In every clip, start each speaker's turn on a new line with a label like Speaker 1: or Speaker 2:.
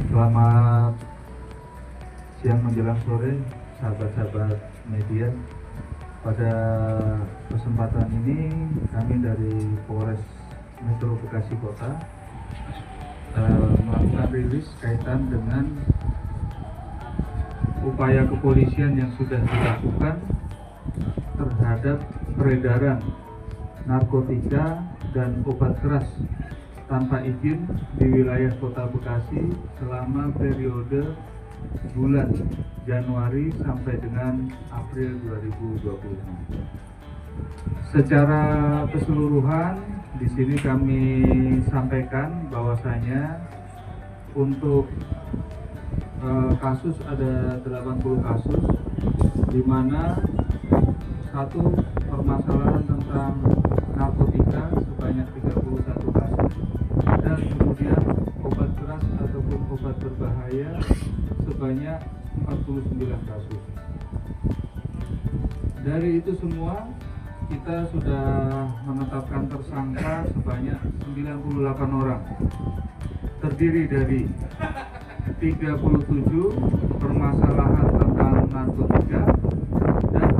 Speaker 1: Selamat siang menjelang sore, sahabat-sahabat media. Pada kesempatan ini kami dari Polres Metro Bekasi Kota melakukan rilis kaitan dengan upaya kepolisian yang sudah dilakukan terhadap peredaran narkotika dan obat keras tanpa izin di wilayah Kota Bekasi selama periode bulan Januari sampai dengan April 2020. Secara keseluruhan di sini kami sampaikan bahwasanya untuk kasus ada 80 kasus, di mana satu permasalahan tentang narkotika sebanyak 31 kasus, dan kemudian obat keras ataupun obat berbahaya sebanyak 49 kasus. Dari itu semua kita sudah menetapkan tersangka sebanyak 98 orang, terdiri dari 37 permasalahan tentang narkotika dan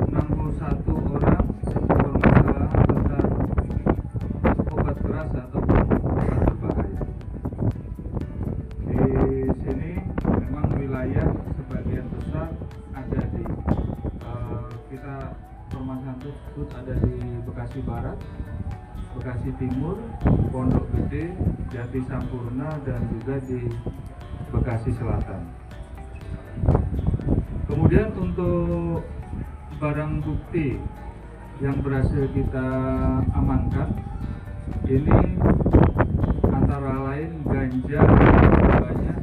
Speaker 1: 61 orang permasalahan tentang obat keras ataupun obat berbahaya. Di sini memang wilayah sebagian besar ada di kita permasalahan tersebut ada di Bekasi Barat, Bekasi Timur, Pondok Gede, Jati Sampurna, dan juga di Bekasi Selatan. Kemudian untuk barang bukti yang berhasil kita amankan ini antara lain ganja sebanyak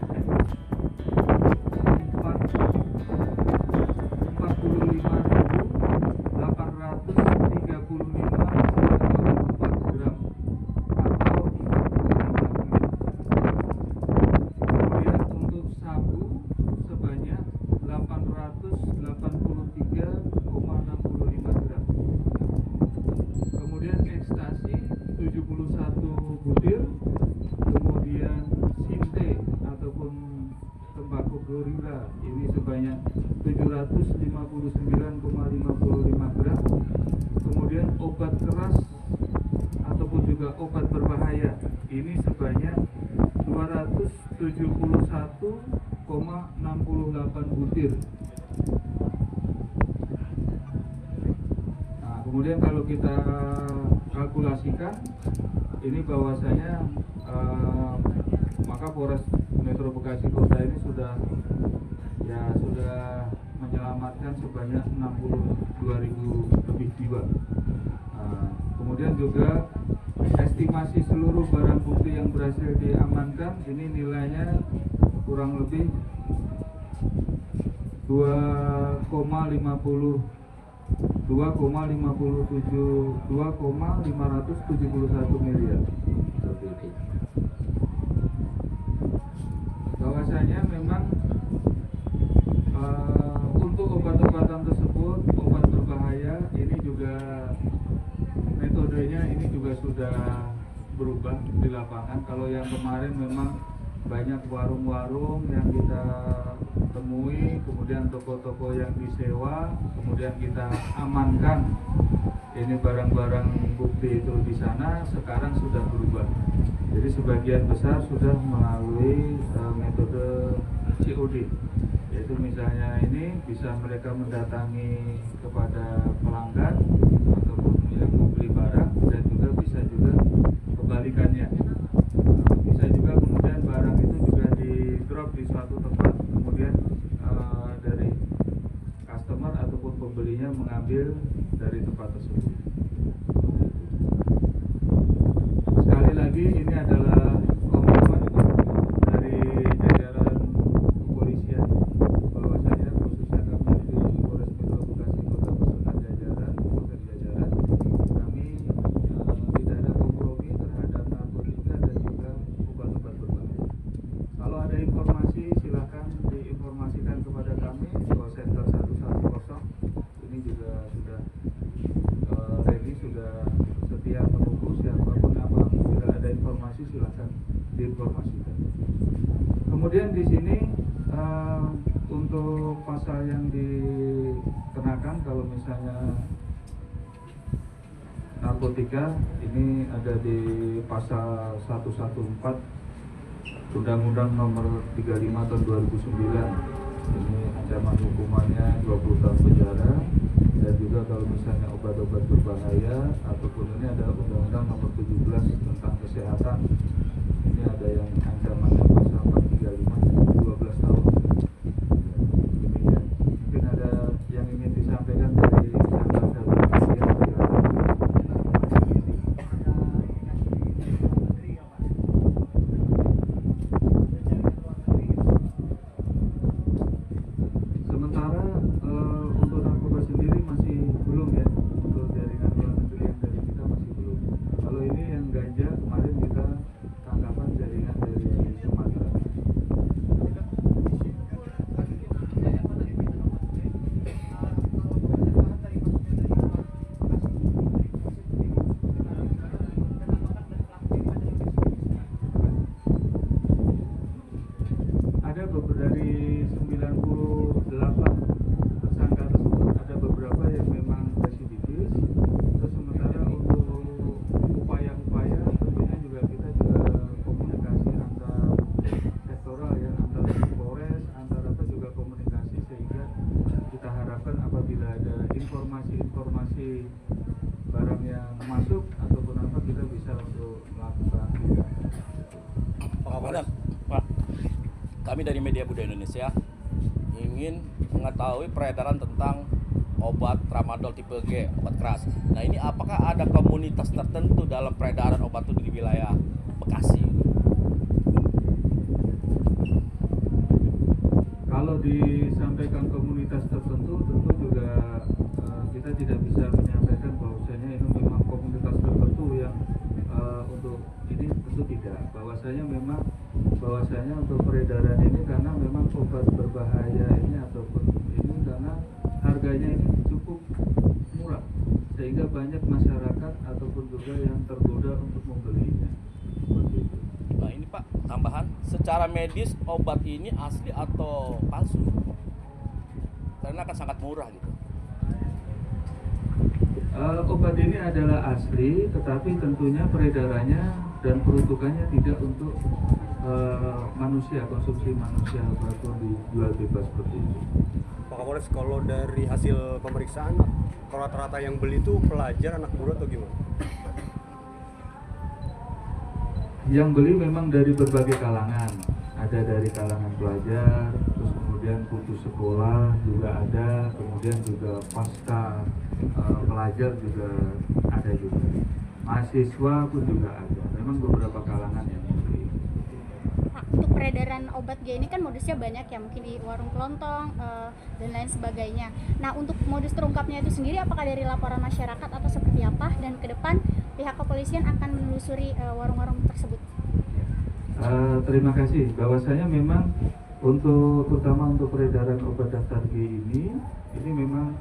Speaker 1: 883,65 gram. Kemudian ekstasi 71 butir, kemudian sinte ataupun tembakau gorila ini sebanyak 759,55 gram. Kemudian obat keras ataupun juga obat berbahaya ini sebanyak 271,68 butir. Nah, kemudian kalau kita kalkulasikan ini bahwasanya maka Polres Metro Bekasi Kota ini sudah menyelamatkan sebanyak 62.000 lebih jiwa. Kemudian juga estimasi seluruh barang bukti yang berhasil diamankan ini nilainya kurang lebih 2,571 miliar. Seperti itu. Bahwasanya memang untuk obat-obatan tersebut, obat berbahaya ini juga metodenya ini juga sudah berubah di lapangan. Kalau yang kemarin memang banyak warung-warung yang kita temui, kemudian toko-toko yang disewa, kemudian kita amankan ini barang-barang bukti itu di sana. Sekarang sudah berubah, jadi sebagian besar sudah melalui metode COD, yaitu misalnya ini bisa mereka mendatangi kepada pelanggan ataupun yang membeli barang, dan juga bisa juga kebalikannya. Bisa juga kemudian barang itu juga di drop di suatu tempat, kemudian dari customer ataupun pembelinya mengambil dari tempat tersebut. Sekali lagi ini adalah komitmen dari jajaran kepolisian, bahwasanya khususnya kami di Polres Metro Bekasi Kota beserta jajaran kami tidak ada kompromi terhadap narkotika dan juga obat-obat berbahaya. Kalau ada informasi silakan diinformasikan kepada kami. Call center 110 ini juga sudah ready, sudah setia menunggu siapapun. Apabila ada informasi silakan diinformasikan. Kemudian di sini untuk pasal yang dikenakan kalau misalnya narkotika ini ada di pasal 114 Undang-Undang Nomor 35 Tahun 2009. Ini ancaman hukumannya 20 tahun penjara. Dan juga kalau misalnya obat-obat berbahaya ataupun ini ada Undang-Undang Nomor 17 tentang kesehatan. Ini ada yang ancamannya pasal 435 12 tahun. Demikian. Mungkin ada yang ingin disampaikan dari Angkasa untuk narkoba sendiri masih belum ya, untuk jaringan luar negeri yang dari kita masih belum. Kalau ini yang ganja kemarin kita tangkapan jaringan dari Sumatera. Ada beberapa dari 98 tersangka tersebut ada beberapa yang memang residivis. Terus sementara untuk upaya-upaya tentunya juga kita komunikasi antar sektoral ya, antar Polres, antar apa juga komunikasi sehingga kita harapkan apabila ada informasi-informasi barang yang masuk ataupun apa kita bisa untuk melakukan tindakan.
Speaker 2: Pak Kapolres, Pak, kami dari Media Budaya Indonesia ingin mengetahui peredaran tentang obat tramadol tipe G, obat keras. Nah ini apakah ada komunitas tertentu dalam peredaran obat itu di wilayah Bekasi?
Speaker 1: Kalau disampaikan komunitas tertentu, tentu juga kita tidak bisa menyampaikan bahwasanya itu memang komunitas tertentu yang untuk ini tentu tidak. Bahwasanya untuk peredaran ini karena memang obat berbahaya ini ataupun ini karena harganya ini cukup murah sehingga banyak masyarakat ataupun juga yang tergoda untuk membelinya. Seperti itu.
Speaker 2: Nah ini Pak, tambahan, secara medis obat ini asli atau palsu? Karena akan sangat murah gitu.
Speaker 1: Obat ini adalah asli, tetapi tentunya peredarannya dan peruntukannya tidak untuk manusia, konsumsi manusia ataupun dijual bebas seperti itu.
Speaker 3: Pak Kapolres, kalau dari hasil pemeriksaan, rata-rata yang beli itu pelajar, anak muda atau gimana?
Speaker 1: Yang beli memang dari berbagai kalangan, ada dari kalangan pelajar, terus kemudian putus sekolah juga ada, kemudian juga pasca pelajar juga ada juga, mahasiswa pun juga ada, memang beberapa kalangan yang membeli.
Speaker 4: Pak, untuk peredaran obat G ini kan modusnya banyak ya, mungkin di warung kelontong dan lain sebagainya. Nah untuk modus terungkapnya itu sendiri apakah dari laporan masyarakat atau seperti apa, dan ke depan pihak kepolisian akan menelusuri warung-warung tersebut?
Speaker 1: Terima kasih. Bahwasanya memang terutama untuk peredaran obat daftar G ini memang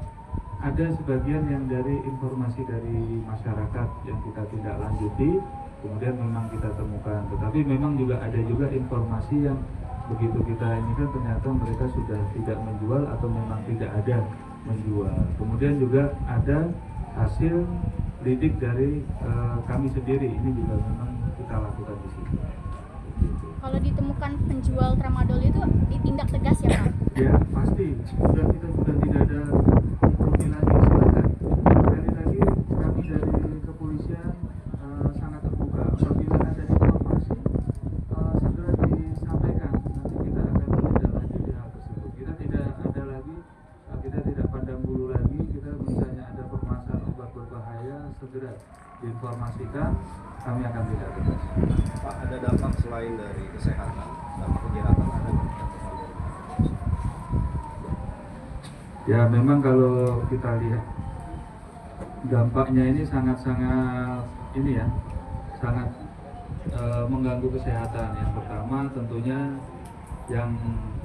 Speaker 1: ada sebagian yang dari informasi dari masyarakat yang kita tidak lanjuti, kemudian memang kita temukan. Tetapi memang juga ada informasi yang begitu kita ini kan ternyata mereka sudah tidak menjual atau memang tidak ada menjual. Kemudian juga ada hasil lidik dari kami sendiri, ini juga memang kita lakukan di sini.
Speaker 4: Kalau ditemukan penjual tramadol itu ditindak tegas ya Pak?
Speaker 1: Ya pasti, kita sudah tidak ada prodi lagi, silakan. Sekali lagi kami dari kepolisian sangat terbuka. Apabila ada informasi segera disampaikan. Nanti kita akan menindaklanjuti hal tersebut. Kita tidak ada lagi, kita tidak pandang bulu lagi. Kita misalnya ada permasalahan obat berbahaya segera diinformasikan. Kami akan tindak tegas.
Speaker 5: Pak, ada dampak selain dari kesehatan, dampak kejahatan ada nggak?
Speaker 1: Ya memang kalau kita lihat dampaknya ini sangat-sangat ini ya, sangat mengganggu kesehatan. Yang pertama tentunya yang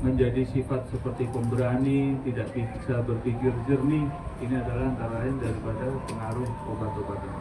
Speaker 1: menjadi sifat seperti pemberani, tidak bisa berpikir jernih, ini adalah antara lain daripada pengaruh obat-obatan.